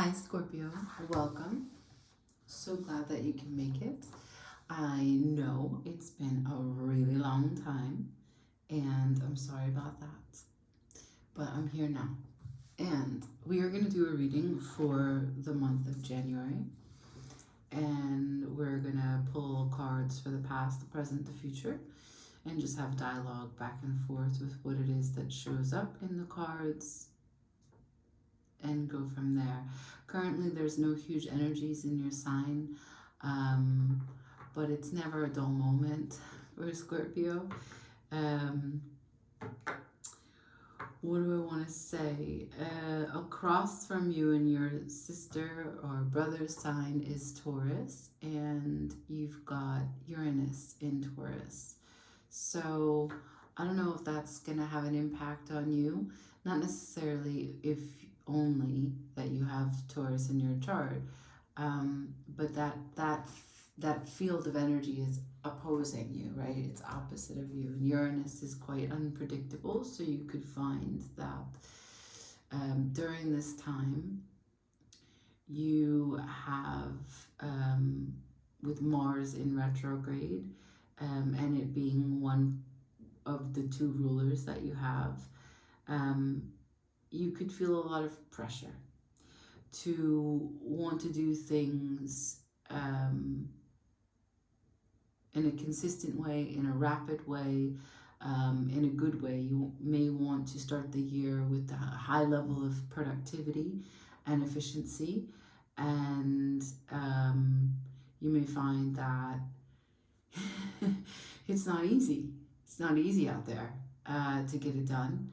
Hi, Scorpio. Welcome. So glad that you can make it. I know it's been a really long time, and I'm sorry about that, but I'm here now. And we are going to do a reading for the month of January, and we're going to pull cards for the past, the present, the future, and just have dialogue back and forth with what it is that shows up in the cards and go from there. Currently, there's no huge energies in your sign, but it's never a dull moment for Scorpio. What do I want to say? Across from you and your sister or brother's sign is Taurus, and you've got Uranus in Taurus. So I don't know if that's going to have an impact on you. Not necessarily if only that you have Taurus in your chart, but that field of energy is opposing you, right? It's opposite of you. And Uranus is quite unpredictable, so you could find that during this time you have with Mars in retrograde and it being one of the two rulers that you have, you could feel a lot of pressure to want to do things in a consistent way, in a rapid way, in a good way. You may want to start the year with a high level of productivity and efficiency, and you may find that it's not easy. It's not easy out there to get it done.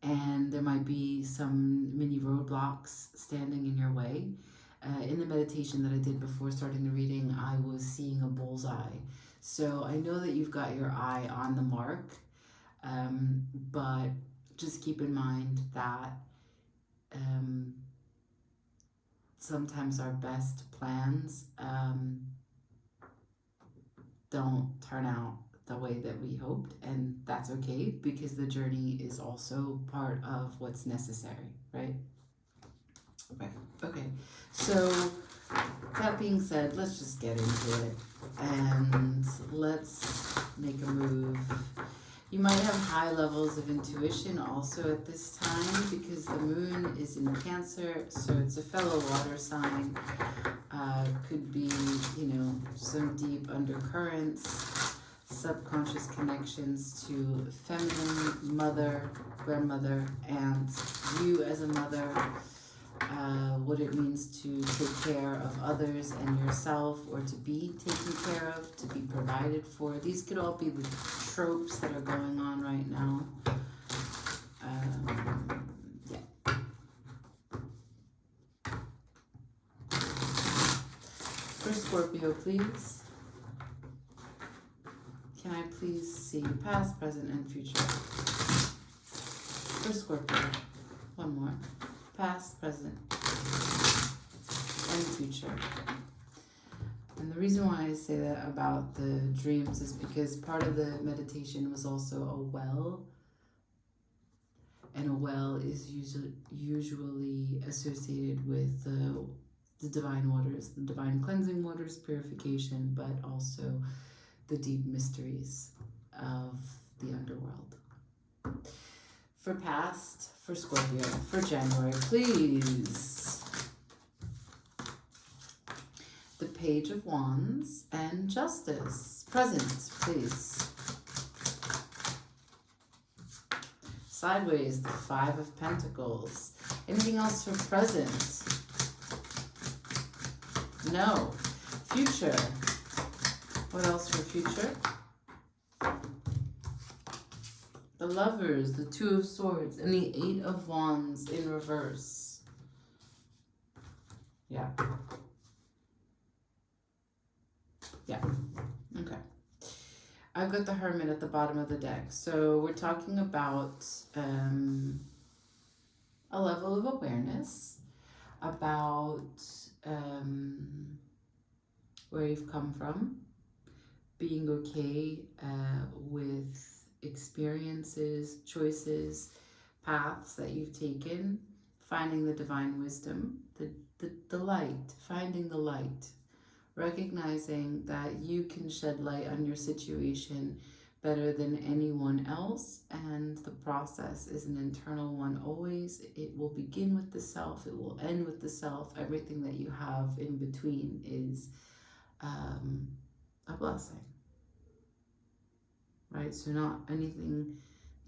And there might be some mini roadblocks standing in your way. In the meditation that I did before starting the reading, I was seeing a bullseye. So I know that you've got your eye on the mark, but just keep in mind that sometimes our best plans don't turn out the way that we hoped, and that's okay because the journey is also part of what's necessary, right? Right. Okay. So that being said, let's just get into it and let's make a move. You might have high levels of intuition also at this time because the moon is in Cancer, so it's a fellow water sign. Could be, some deep undercurrents, subconscious connections to feminine, mother, grandmother, and you as a mother, what it means to take care of others and yourself, or to be taken care of, to be provided for. These could all be the tropes that are going on right now. Yeah. For Scorpio, please. Can I please see past, present, and future? For Scorpio, one more. Past, present, and future. And the reason why I say that about the dreams is because part of the meditation was also a well. And a well is usually associated with the divine waters, the divine cleansing waters, purification, but also the deep mysteries of the underworld. For past, for Scorpio, for January, please. The Page of Wands and Justice. Present, please. Sideways, the Five of Pentacles. Anything else for present? No. Future. What else for future? The Lovers, the Two of Swords, and the Eight of Wands in reverse. Yeah. Yeah. Okay. I've got the Hermit at the bottom of the deck. So we're talking about a level of awareness about where you've come from, being okay with experiences, choices, paths that you've taken, finding the divine wisdom, the light, finding the light, recognizing that you can shed light on your situation better than anyone else, and the process is an internal one always. It will begin with the self, it will end with the self. Everything that you have in between is a blessing, right? So not anything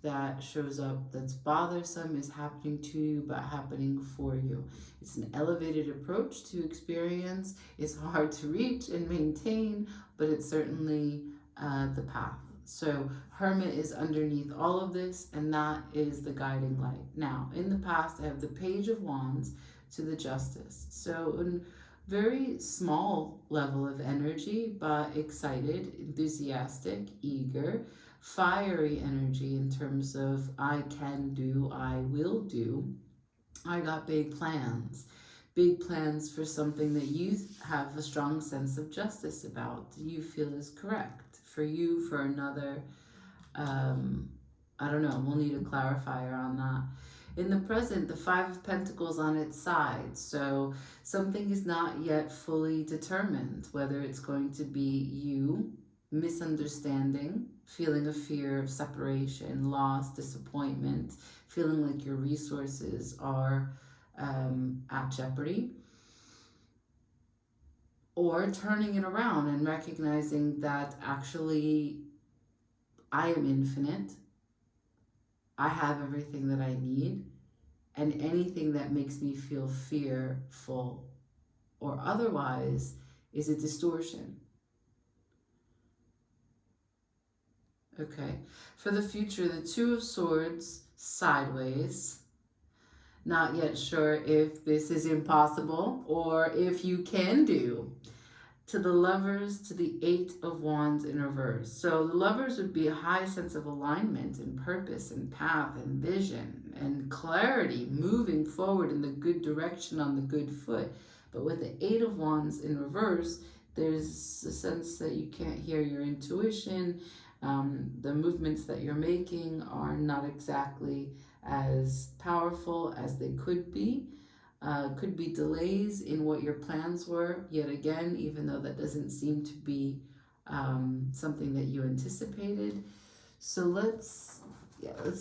that shows up that's bothersome is happening to you, but happening for you. It's an elevated approach to experience. It's hard to reach and maintain, but it's certainly the path. So Hermit is underneath all of this, and that is the guiding light. Now, in the past, I have the Page of Wands to the Justice. So a very small level of energy, but excited, enthusiastic, eager, fiery energy in terms of I can do, I will do. I got big plans for something that you have a strong sense of justice about, you feel is correct for you, for another. I don't know, we'll need a clarifier on that. In the present, the Five of Pentacles on its side. So something is not yet fully determined, whether it's going to be you, misunderstanding, feeling a fear of separation, loss, disappointment, feeling like your resources are at jeopardy, or turning it around and recognizing that actually I am infinite, I have everything that I need, and anything that makes me feel fearful or otherwise is a distortion. Okay, for the future, the Two of Swords sideways. Not yet sure if this is impossible or if you can do. To the Lovers, to the Eight of Wands in reverse. So the Lovers would be a high sense of alignment and purpose and path and vision and clarity, moving forward in the good direction on the good foot. But with the Eight of Wands in reverse, there's a sense that you can't hear your intuition. The movements that you're making are not exactly as powerful as they could be. Could be delays in what your plans were, yet again, even though that doesn't seem to be something that you anticipated. So let's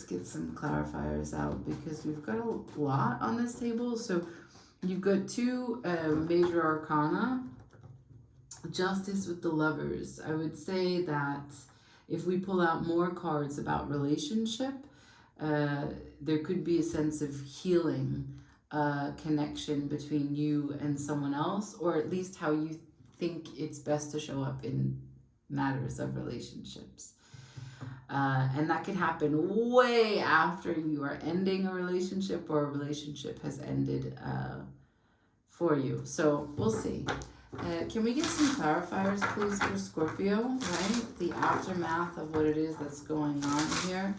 get some clarifiers out, because we've got a lot on this table. So you've got two major arcana. Justice with the Lovers. I would say that if we pull out more cards about relationship, there could be a sense of healing, connection between you and someone else, or at least how you think it's best to show up in matters of relationships. And that can happen way after you are ending a relationship or a relationship has ended for you. So we'll see. Can we get some clarifiers, please, for Scorpio, right? The aftermath of what it is that's going on here.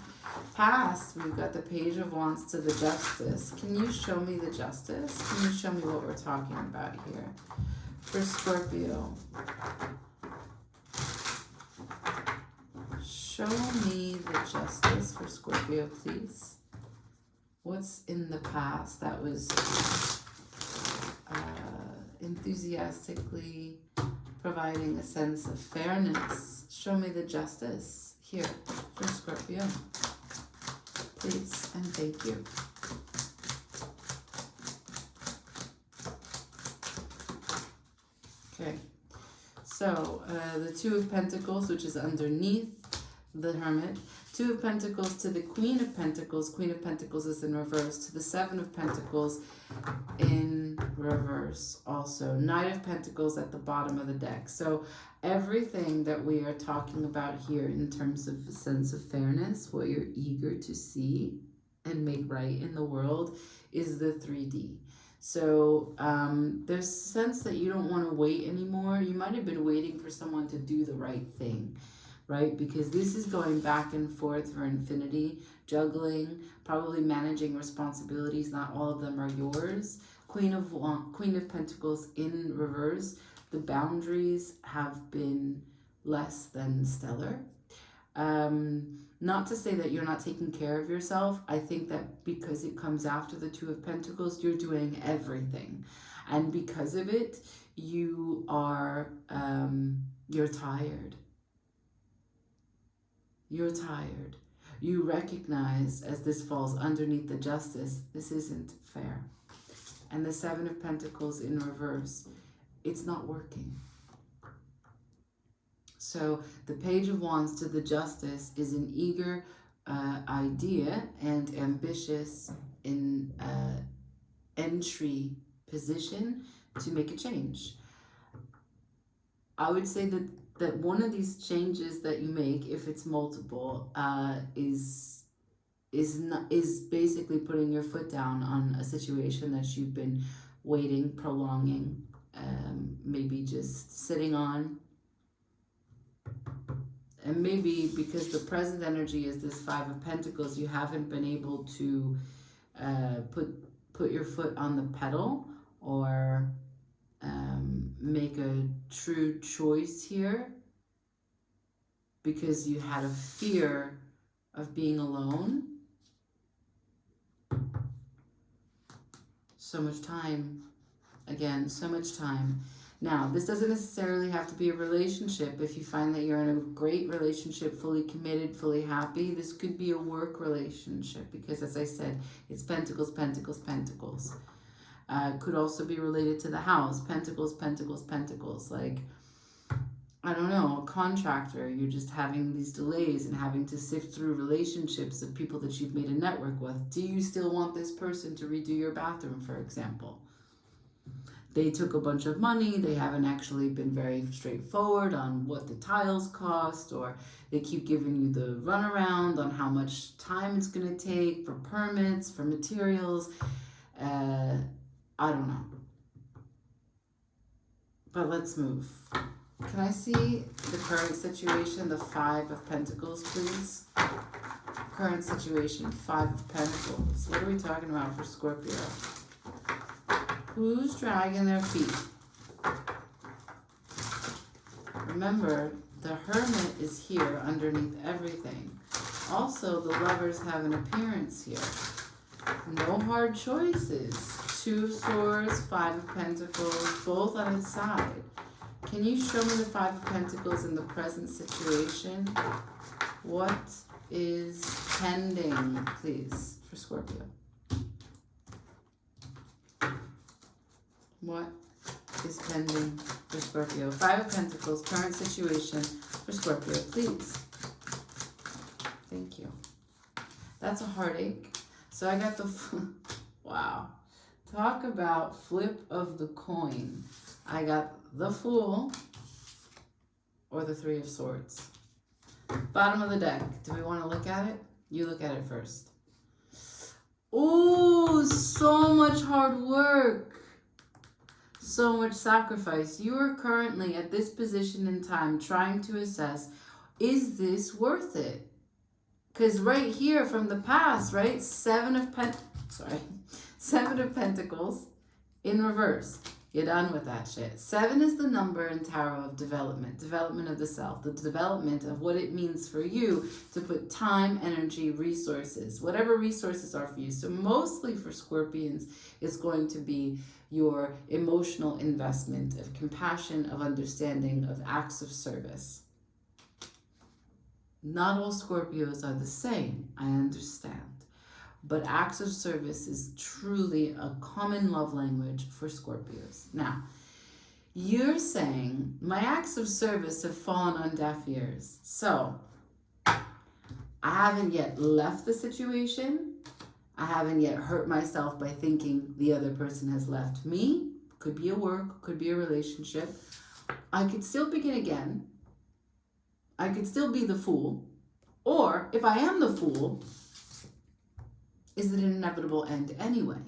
Past, we've got the Page of Wands to the Justice. Can you show me the Justice? Can you show me what we're talking about here? For Scorpio. Show me the Justice for Scorpio, please. What's in the past that was enthusiastically providing a sense of fairness? Show me the Justice here for Scorpio, please, and thank you. Okay, so the Two of Pentacles, which is underneath the Hermit. Two of Pentacles to the Queen of Pentacles. Queen of Pentacles is in reverse. To the Seven of Pentacles in reverse also. Knight of Pentacles at the bottom of the deck. So everything that we are talking about here in terms of a sense of fairness, what you're eager to see and make right in the world, is the 3D. So there's a sense that you don't want to wait anymore. You might have been waiting for someone to do the right thing, right? Because this is going back and forth for infinity, juggling, probably managing responsibilities. Not all of them are yours. Queen of Pentacles in reverse. The boundaries have been less than stellar. Not to say that you're not taking care of yourself. I think that because it comes after the Two of Pentacles, you're doing everything. And because of it, you are, you're tired. You're tired. You recognize, as this falls underneath the Justice, this isn't fair. And the Seven of Pentacles in reverse, it's not working. So the Page of Wands to the Justice is an eager idea and ambitious in entry position to make a change. I would say that one of these changes that you make, if it's multiple, is basically putting your foot down on a situation that you've been waiting, prolonging, maybe just sitting on. And maybe because the present energy is this Five of Pentacles, you haven't been able to put your foot on the pedal or make a true choice here because you had a fear of being alone. So much time. Again, so much time. Now, this doesn't necessarily have to be a relationship. If you find that you're in a great relationship, fully committed, fully happy, this could be a work relationship because, as I said, it's Pentacles, Pentacles, Pentacles. Could also be related to the house. Pentacles, Pentacles, Pentacles. Like, I don't know, a contractor. You're just having these delays and having to sift through relationships of people that you've made a network with. Do you still want this person to redo your bathroom, for example? They took a bunch of money, they haven't actually been very straightforward on what the tiles cost, or they keep giving you the runaround on how much time it's going to take for permits, for materials. I don't know. But let's move. Can I see the current situation, the Five of Pentacles, please? Current situation, Five of Pentacles. What are we talking about for Scorpio? Who's dragging their feet? Remember, the Hermit is here underneath everything. Also, the Lovers have an appearance here. No hard choices. Two of Swords, Five of Pentacles, both on its side. Can you show me the Five of Pentacles in the present situation? What is pending, please, for Scorpio? What is pending for Scorpio? Five of Pentacles, current situation for Scorpio, please. Thank you. That's a heartache. So I got the, wow. Talk about flip of the coin. I got the Fool or the Three of Swords. Bottom of the deck. Do we want to look at it? You look at it first. Ooh, so much hard work. So much sacrifice. You are currently at this position in time trying to assess, is this worth it? Because right here from the past, right? Seven of Pentacles in reverse. You're done with that shit. 7 is the number in tarot of development of the self, the development of what it means for you to put time, energy, resources, whatever resources are for you. So mostly for Scorpions, it's going to be your emotional investment of compassion, of understanding, of acts of service. Not all Scorpios are the same, I understand. But acts of service is truly a common love language for Scorpios. Now, you're saying, my acts of service have fallen on deaf ears. So, I haven't yet left the situation. I haven't yet hurt myself by thinking the other person has left me. Could be a work, could be a relationship. I could still begin again. I could still be the Fool. Or, if I am the Fool, is it an inevitable end anyway?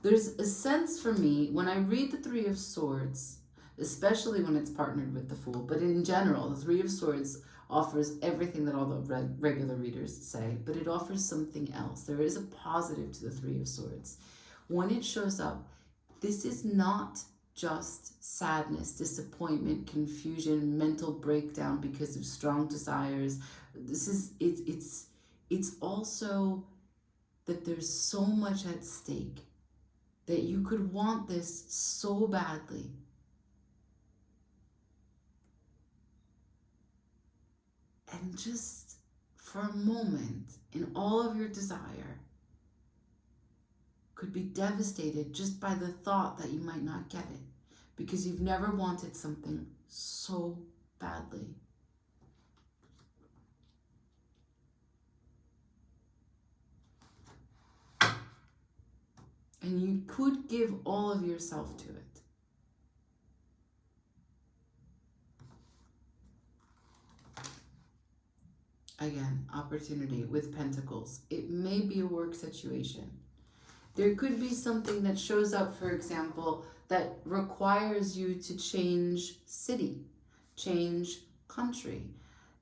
There's a sense for me when I read the Three of Swords, especially when it's partnered with the Fool, but in general, the Three of Swords offers everything that all the regular readers say, but it offers something else. There is a positive to the Three of Swords. When it shows up, this is not just sadness, disappointment, confusion, mental breakdown because of strong desires. It's also that there's so much at stake that you could want this so badly. And just for a moment, in all of your desire, could be devastated just by the thought that you might not get it because you've never wanted something so badly. And you could give all of yourself to it. Again, opportunity with pentacles. It may be a work situation. There could be something that shows up, for example, that requires you to change city, change country,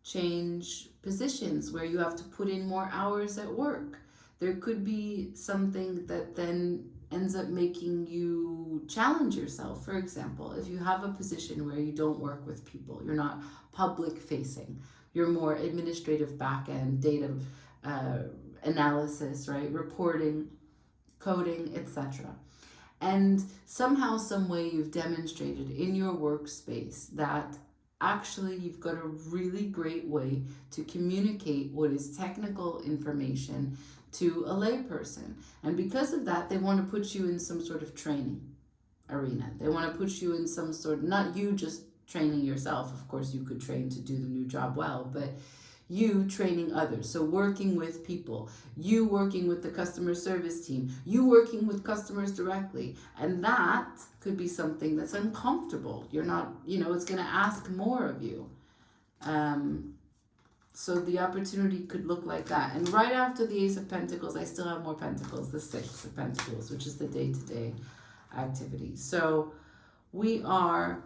change positions where you have to put in more hours at work. There could be something that then ends up making you challenge yourself. For example, if you have a position where you don't work with people, you're not public facing, you're more administrative back end, data analysis, right? Reporting, coding, etc. And somehow, some way you've demonstrated in your workspace that actually you've got a really great way to communicate what is technical information to a layperson. And because of that, they want to put you in some sort of training arena. They want to put you in some sort, not you just training yourself, of course you could train to do the new job well, but you training others. So working with people, you working with the customer service team, you working with customers directly. And that could be something that's uncomfortable. You're not, it's going to ask more of you. So the opportunity could look like that. And right after the Ace of Pentacles, I still have more Pentacles, the Six of Pentacles, which is the day-to-day activity. So we are,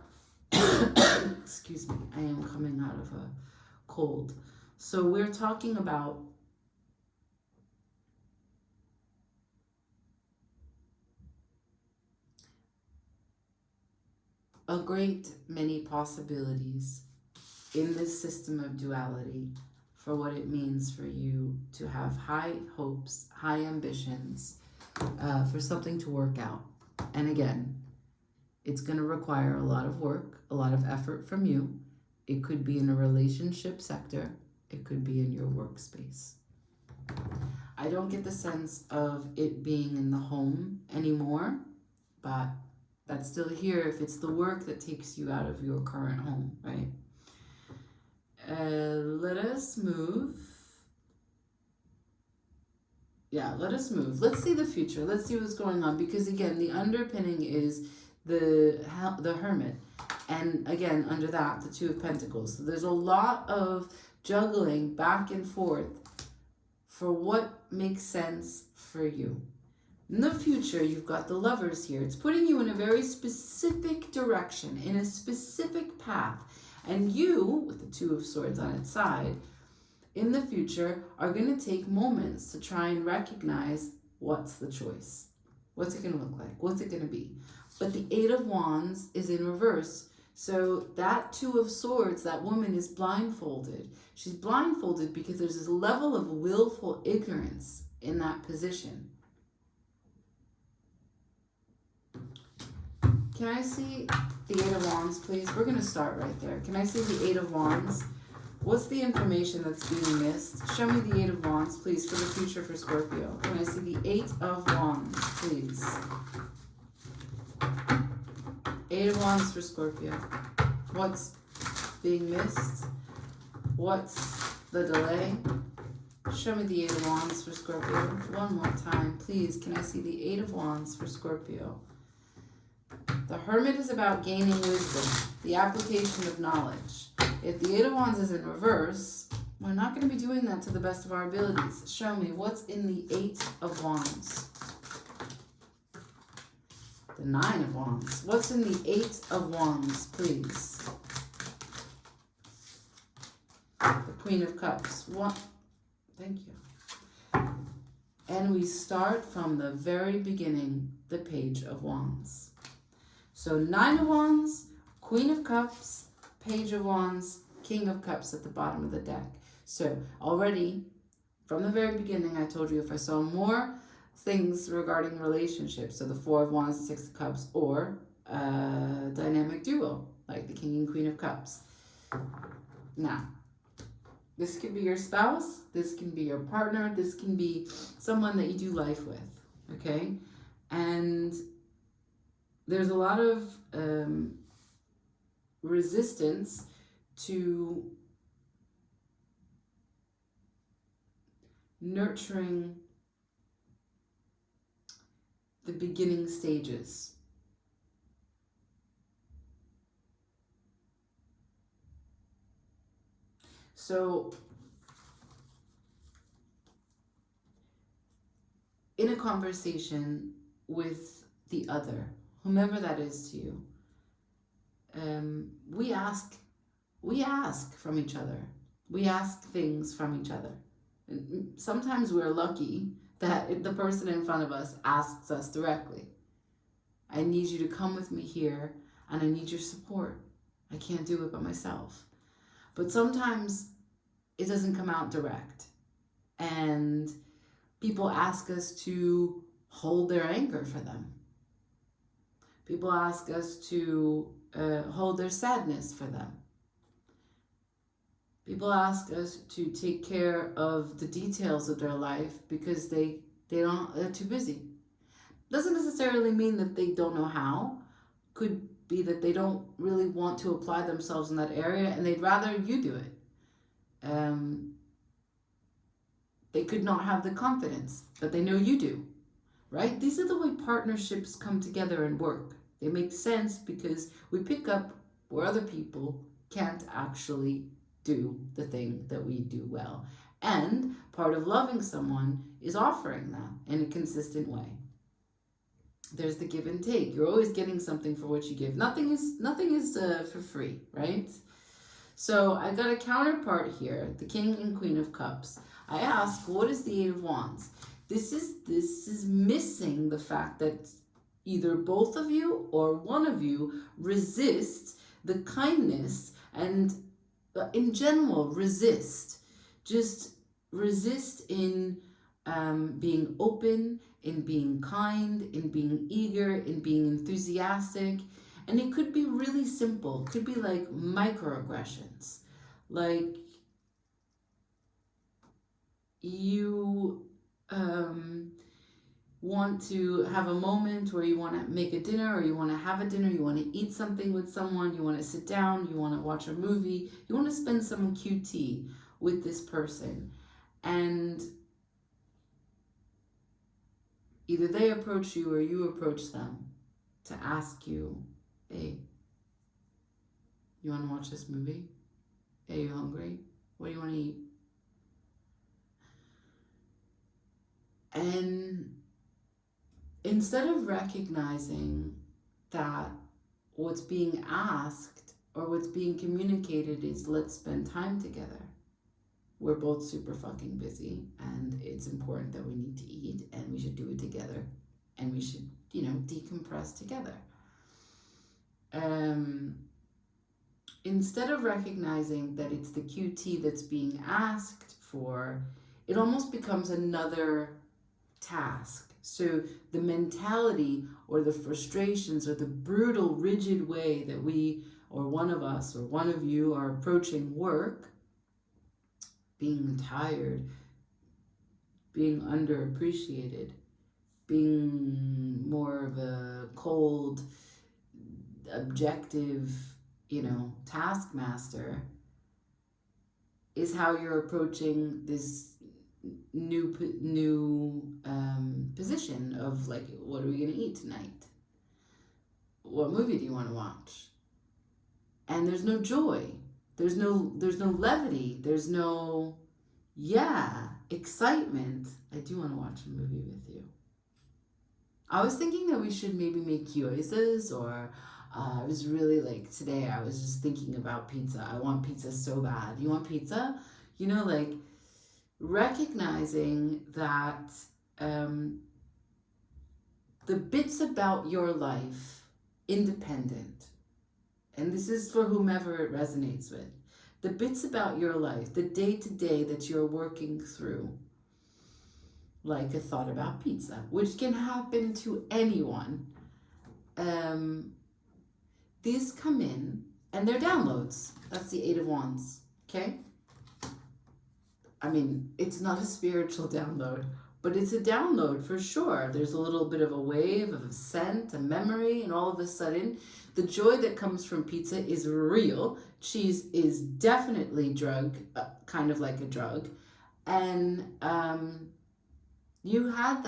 excuse me, I am coming out of a cold. So we're talking about a great many possibilities in this system of duality for what it means for you to have high hopes, high ambitions, for something to work out. And again, it's going to require a lot of work, a lot of effort from you. It could be in a relationship sector. It could be in your workspace. I don't get the sense of it being in the home anymore, but that's still here if it's the work that takes you out of your current home, right? Let us move. Yeah, let us move. Let's see the future. Let's see what's going on. Because again, the underpinning is the Hermit. And again, under that, the Two of Pentacles. So there's a lot of juggling back and forth for what makes sense for you. In the future, you've got the Lovers here. It's putting you in a very specific direction, in a specific path. And you, with the Two of Swords on its side, in the future are going to take moments to try and recognize what's the choice. What's it going to look like? What's it going to be? But the Eight of Wands is in reverse. So that Two of Swords, that woman is blindfolded. She's blindfolded because there's this level of willful ignorance in that position. Can I see the Eight of Wands, please? We're going to start right there. Can I see the Eight of Wands? What's the information that's being missed? Show me the Eight of Wands, please, for the future for Scorpio. Can I see the Eight of Wands, please? Eight of Wands for Scorpio. What's being missed? What's the delay? Show me the Eight of Wands for Scorpio. One more time, please. Can I see the Eight of Wands for Scorpio? The Hermit is about gaining wisdom, the application of knowledge. If the Eight of Wands is in reverse, we're not going to be doing that to the best of our abilities. Show me what's in the Eight of Wands. The Nine of Wands. What's in the Eight of Wands, please? The Queen of Cups. What? Thank you. And we start from the very beginning, the Page of Wands. So 9 of Wands, Queen of Cups, Page of Wands, King of Cups at the bottom of the deck. So already from the very beginning, I told you if I saw more things regarding relationships, so the 4 of Wands, 6 of Cups, or a dynamic duo, like the King and Queen of Cups. Now, this can be your spouse, this can be your partner, this can be someone that you do life with, okay? And there's a lot of resistance to nurturing the beginning stages. So in a conversation with the other, whomever that is to you, we ask from each other. We ask things from each other. And sometimes we're lucky that the person in front of us asks us directly. I need you to come with me here, and I need your support. I can't do it by myself. But sometimes it doesn't come out direct. And people ask us to hold their anger for them. People ask us to hold their sadness for them. People ask us to take care of the details of their life because they're too busy. Doesn't necessarily mean that they don't know how. Could be that they don't really want to apply themselves in that area and they'd rather you do it. They could not have the confidence, but they know you do, right? These are the way partnerships come together and work. They make sense because we pick up where other people can't actually do the thing that we do well. And part of loving someone is offering that in a consistent way. There's the give and take. You're always getting something for what you give. Nothing is for free, right? So I got a counterpart here, the King and Queen of Cups. I ask, what is the Eight of Wands? This is missing the fact that either both of you or one of you resist the kindness and in general resist. Just resist in being open, in being kind, in being eager, in being enthusiastic. And it could be really simple. It could be like microaggressions. Like you want to have a moment where you want to make a dinner or you want to have a dinner, you want to eat something with someone, you want to sit down, you want to watch a movie, you want to spend some QT with this person. And either they approach you or you approach them to ask you, hey, you want to watch this movie? Hey, you hungry? What do you want to eat? And instead of recognizing that what's being asked or what's being communicated is let's spend time together. We're both super fucking busy and it's important that we need to eat and we should do it together and we should, decompress together. Instead of recognizing that it's the QT that's being asked for, it almost becomes another task. So the mentality or the frustrations or the brutal, rigid way that we, or one of us, or one of you are approaching work, being tired, being underappreciated, being more of a cold, objective, taskmaster, is how you're approaching this new position of like, what are we gonna eat tonight? What movie do you want to watch? And there's no joy. There's no levity. There's no excitement. I do want to watch a movie with you. I was thinking that we should maybe make gyozas, or I was really like, today I was just thinking about pizza. I want pizza so bad. You want pizza? Recognizing that the bits about your life independent. And this is for whomever it resonates with. The bits about your life, the day-to-day that you're working through, like a thought about pizza, which can happen to anyone. These come in, and they're downloads. That's the Eight of Wands, okay? I mean, it's not a spiritual download, but it's a download for sure. There's a little bit of a wave of a scent, a memory, and all of a sudden, the joy that comes from pizza is real. Cheese is definitely kind of like a drug. And you had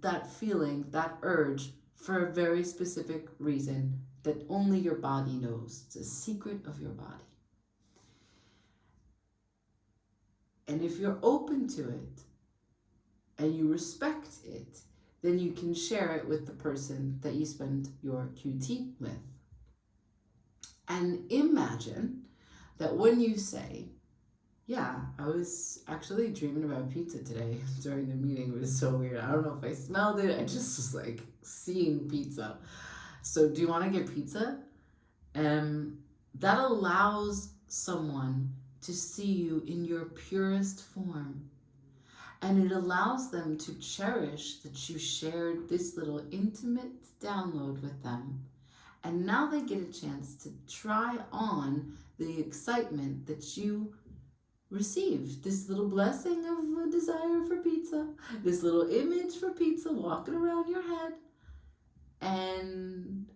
that feeling, that urge for a very specific reason that only your body knows. It's a secret of your body. And if you're open to it and you respect it, then you can share it with the person that you spend your QT with. And imagine that when you say, yeah, I was actually dreaming about pizza today during the meeting. It was so weird. I don't know if I smelled it. I just was like seeing pizza. So do you want to get pizza? That allows someone to see you in your purest form. And it allows them to cherish that you shared this little intimate download with them. And now they get a chance to try on the excitement that you received. This little blessing of a desire for pizza. This little image for pizza walking around your head. And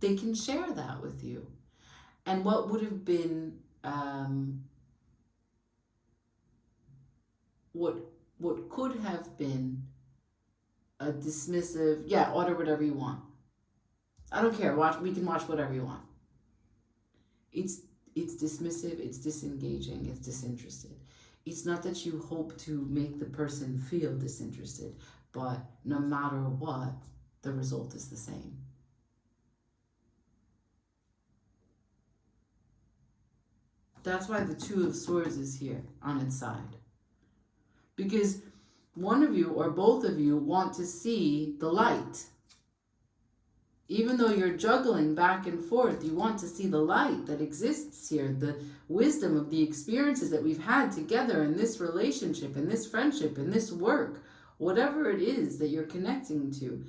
they can share that with you. And what would have been what could have been a dismissive, yeah, order whatever you want. I don't care. We can watch whatever you want. It's dismissive, it's disengaging, it's disinterested. It's not that you hope to make the person feel disinterested, but no matter what, the result is the same. That's why the Two of Swords is here on its side. Because one of you or both of you want to see the light. Even though you're juggling back and forth, you want to see the light that exists here, the wisdom of the experiences that we've had together in this relationship, in this friendship, in this work, whatever it is that you're connecting to.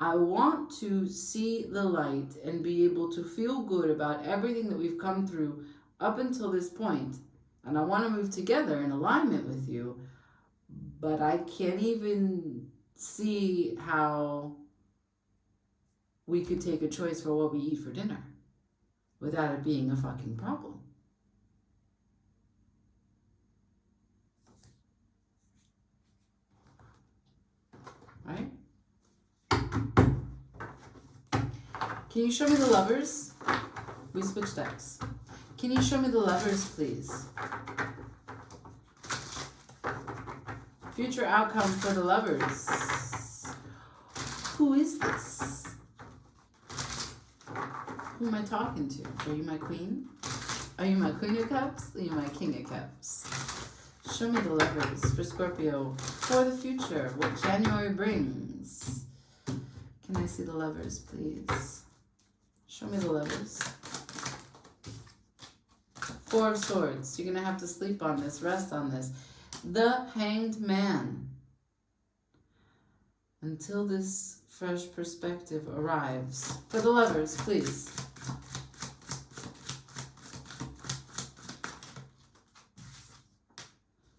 I want to see the light and be able to feel good about everything that we've come through up until this point. And I want to move together in alignment with you, but I can't even see how we could take a choice for what we eat for dinner without it being a fucking problem. Right? Can you show me the Lovers? We switched decks. Can you show me the Lovers, please? Future outcome for the Lovers. Who is this? Who am I talking to? Are you my queen? Are you my Queen of Cups? Are you my King of Cups? Show me the Lovers for Scorpio for the future. What January brings. Can I see the Lovers, please? Show me the Lovers. Four of Swords. You're going to have to sleep on this, rest on this. The Hanged Man. Until this fresh perspective arrives. For the Lovers, please.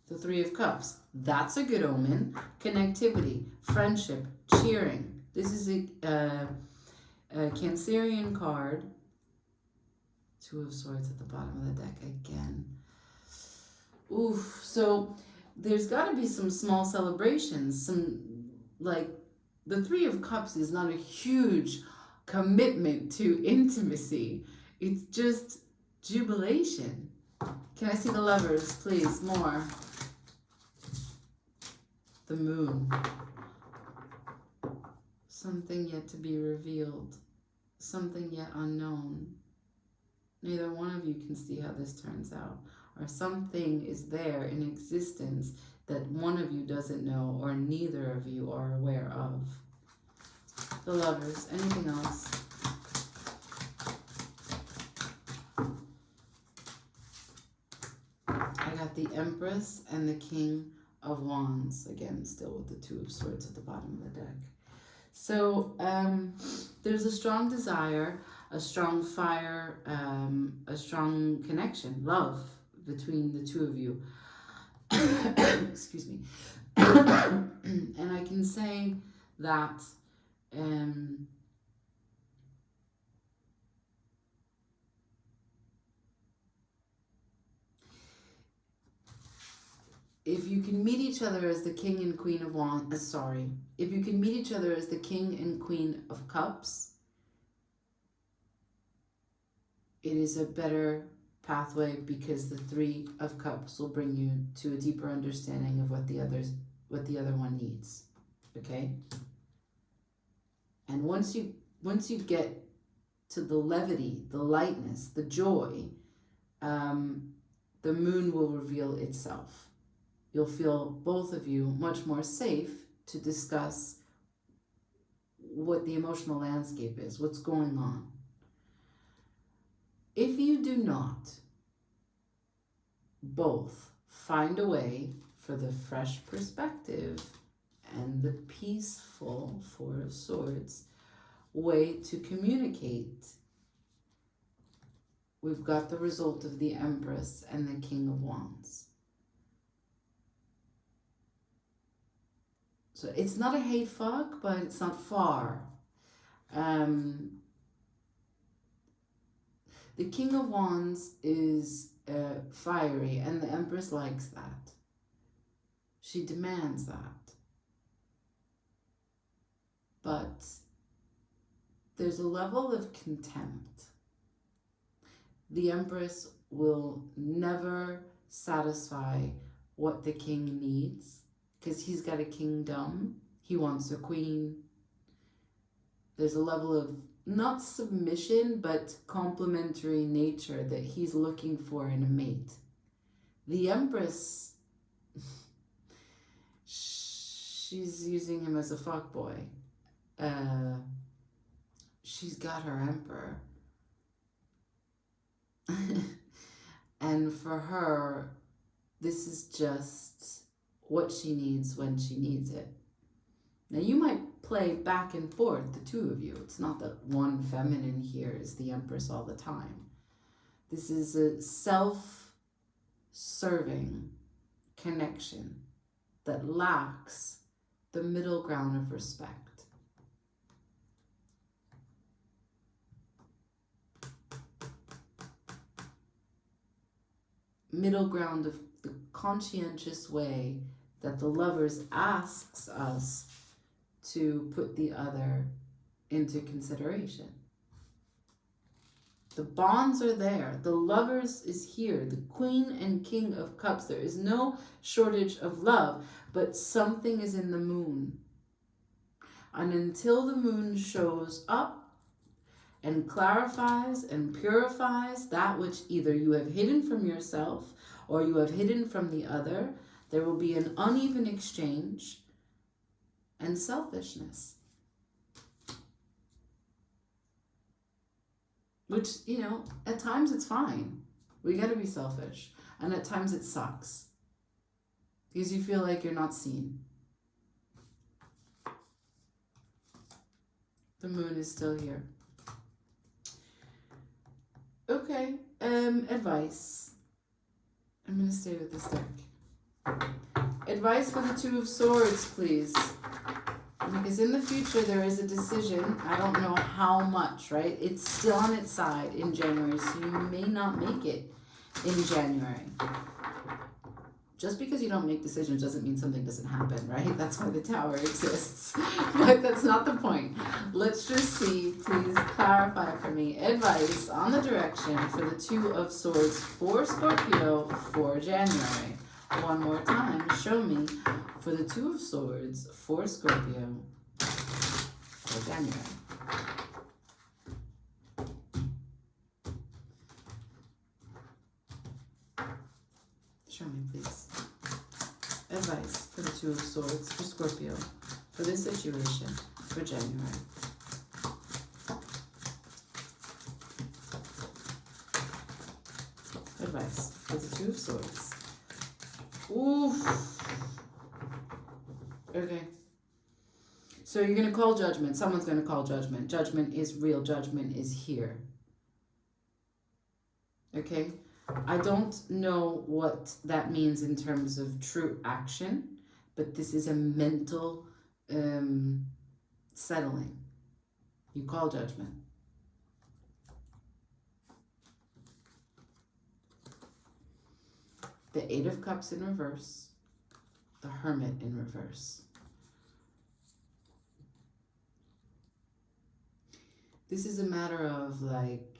The Three of Cups. That's a good omen. Connectivity, friendship, cheering. This is a Cancerian card. Two of Swords at the bottom of the deck again. Oof. So there's got to be some small celebrations. Like the Three of Cups is not a huge commitment to intimacy. It's just jubilation. Can I see the Lovers, please? More. The Moon. Something yet to be revealed. Something yet unknown. Neither one of you can see how this turns out. Or something is there in existence that one of you doesn't know or neither of you are aware of. The Lovers. Anything else? I got the Empress and the King of Wands. Again, still with the Two of Swords at the bottom of the deck. So there's a strong desire, a strong fire, a strong connection, love between the two of you. Excuse me. And I can say that if you can meet each other as the King and Queen of Wands, if you can meet each other as the King and Queen of Cups, it is a better pathway because the Three of Cups will bring you to a deeper understanding of what the other one needs. Okay? And once you get to the levity, the lightness, the joy, the moon will reveal itself. You'll feel, both of you, much more safe to discuss what the emotional landscape is, what's going on. If you do not both find a way for the fresh perspective and the peaceful Four of Swords way to communicate, we've got the result of the Empress and the King of Wands. So it's not a hate fuck, but it's not far. The King of Wands is fiery, and the Empress likes that. She demands that. But there's a level of contempt. The Empress will never satisfy what the King needs, because he's got a kingdom. He wants a queen. There's a level of not submission, but complementary nature that he's looking for in a mate. The Empress, she's using him as a fuckboy. She's got her Emperor. And for her, this is just what she needs when she needs it. Now you might play back and forth, the two of you. It's not that one feminine here is the Empress all the time. This is a self-serving connection that lacks the middle ground of respect. Middle ground of the conscientious way that the Lovers asks us to put the other into consideration. The bonds are there. The Lovers is here. The Queen and King of Cups. There is no shortage of love, but something is in the moon. And until the moon shows up and clarifies and purifies that which either you have hidden from yourself or you have hidden from the other, there will be an uneven exchange and selfishness. Which, you know, at times it's fine. We gotta be selfish. And at times it sucks. Because you feel like you're not seen. The moon is still here. Okay, advice. I'm gonna stay with this deck. Advice for the Two of Swords, please. Because in the future there is a decision. I don't know how much, right? It's still on its side in January, so you may not make it in January. Just because you don't make decisions doesn't mean something doesn't happen, right? That's why the Tower exists. But that's not the point. Let's just see, please clarify for me, advice on the direction for the Two of Swords for Scorpio for January. One more time, show me for the Two of Swords for Scorpio for January. Show me, please. Advice for the Two of Swords for Scorpio for this situation for January. advice for the Two of Swords. Oof. Okay. So you're going to call judgment. Someone's going to call judgment. Judgment is real. Judgment is here. Okay? I don't know what that means in terms of true action, but this is a mental settling. You call judgment. The Eight of Cups in reverse. The Hermit in reverse. This is a matter of like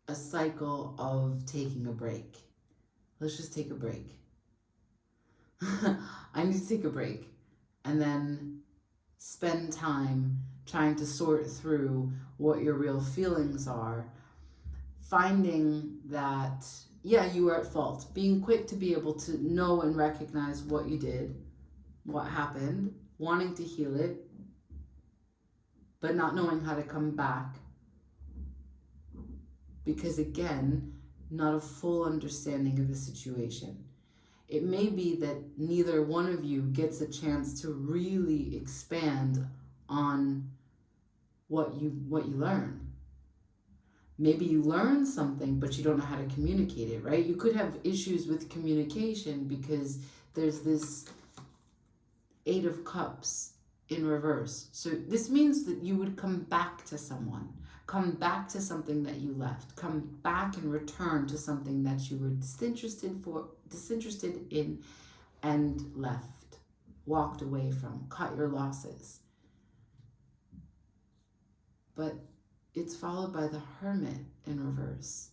a cycle of taking a break. Let's just take a break. I need to take a break and then spend time trying to sort through what your real feelings are, finding that, yeah, you were at fault, being quick to be able to know and recognize what you did, what happened, wanting to heal it, but not knowing how to come back. Because again, not a full understanding of the situation. It may be that neither one of you gets a chance to really expand on what you learn. Maybe you learn something, but you don't know how to communicate it, right? You could have issues with communication because there's this Eight of Cups in reverse. So this means that you would come back to someone, come back to something that you left, come back and return to something that you were disinterested in and left, walked away from, cut your losses. But it's followed by the Hermit in reverse.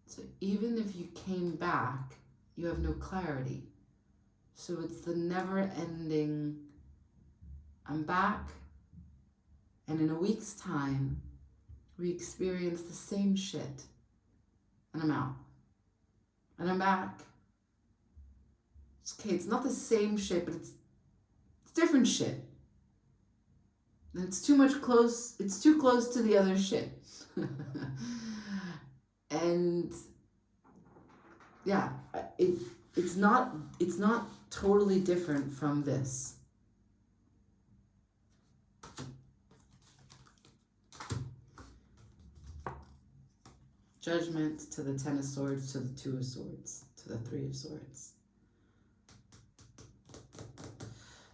So even if you came back, you have no clarity. So it's the never-ending, I'm back, and in a week's time, we experience the same shit, and I'm out, and I'm back. Okay, it's not the same shit, but it's different shit. And it's too close to the other shit. And yeah, it's not totally different from this. Judgment to the Ten of Swords, to the Two of Swords, to the Three of Swords.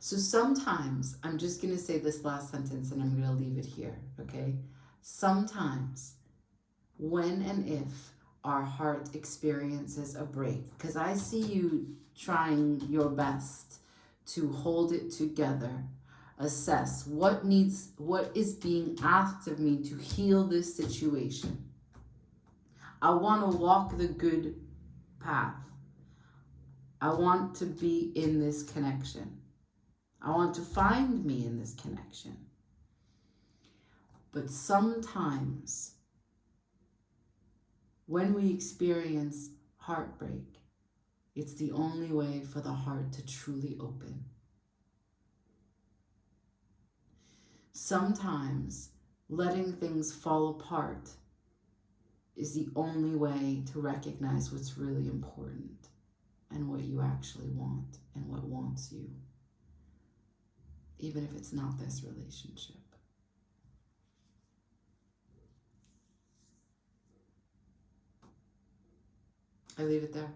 So sometimes, I'm just going to say this last sentence and I'm going to leave it here, okay? Sometimes, when and if our heart experiences a break, because I see you trying your best to hold it together, assess what is being asked of me to heal this situation. I want to walk the good path. I want to be in this connection. I want to find me in this connection. But sometimes, when we experience heartbreak, it's the only way for the heart to truly open. Sometimes, letting things fall apart is the only way to recognize what's really important and what you actually want and what wants you, even if it's not this relationship. I leave it there,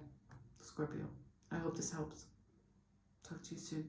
Scorpio. I hope this helps. Talk to you soon.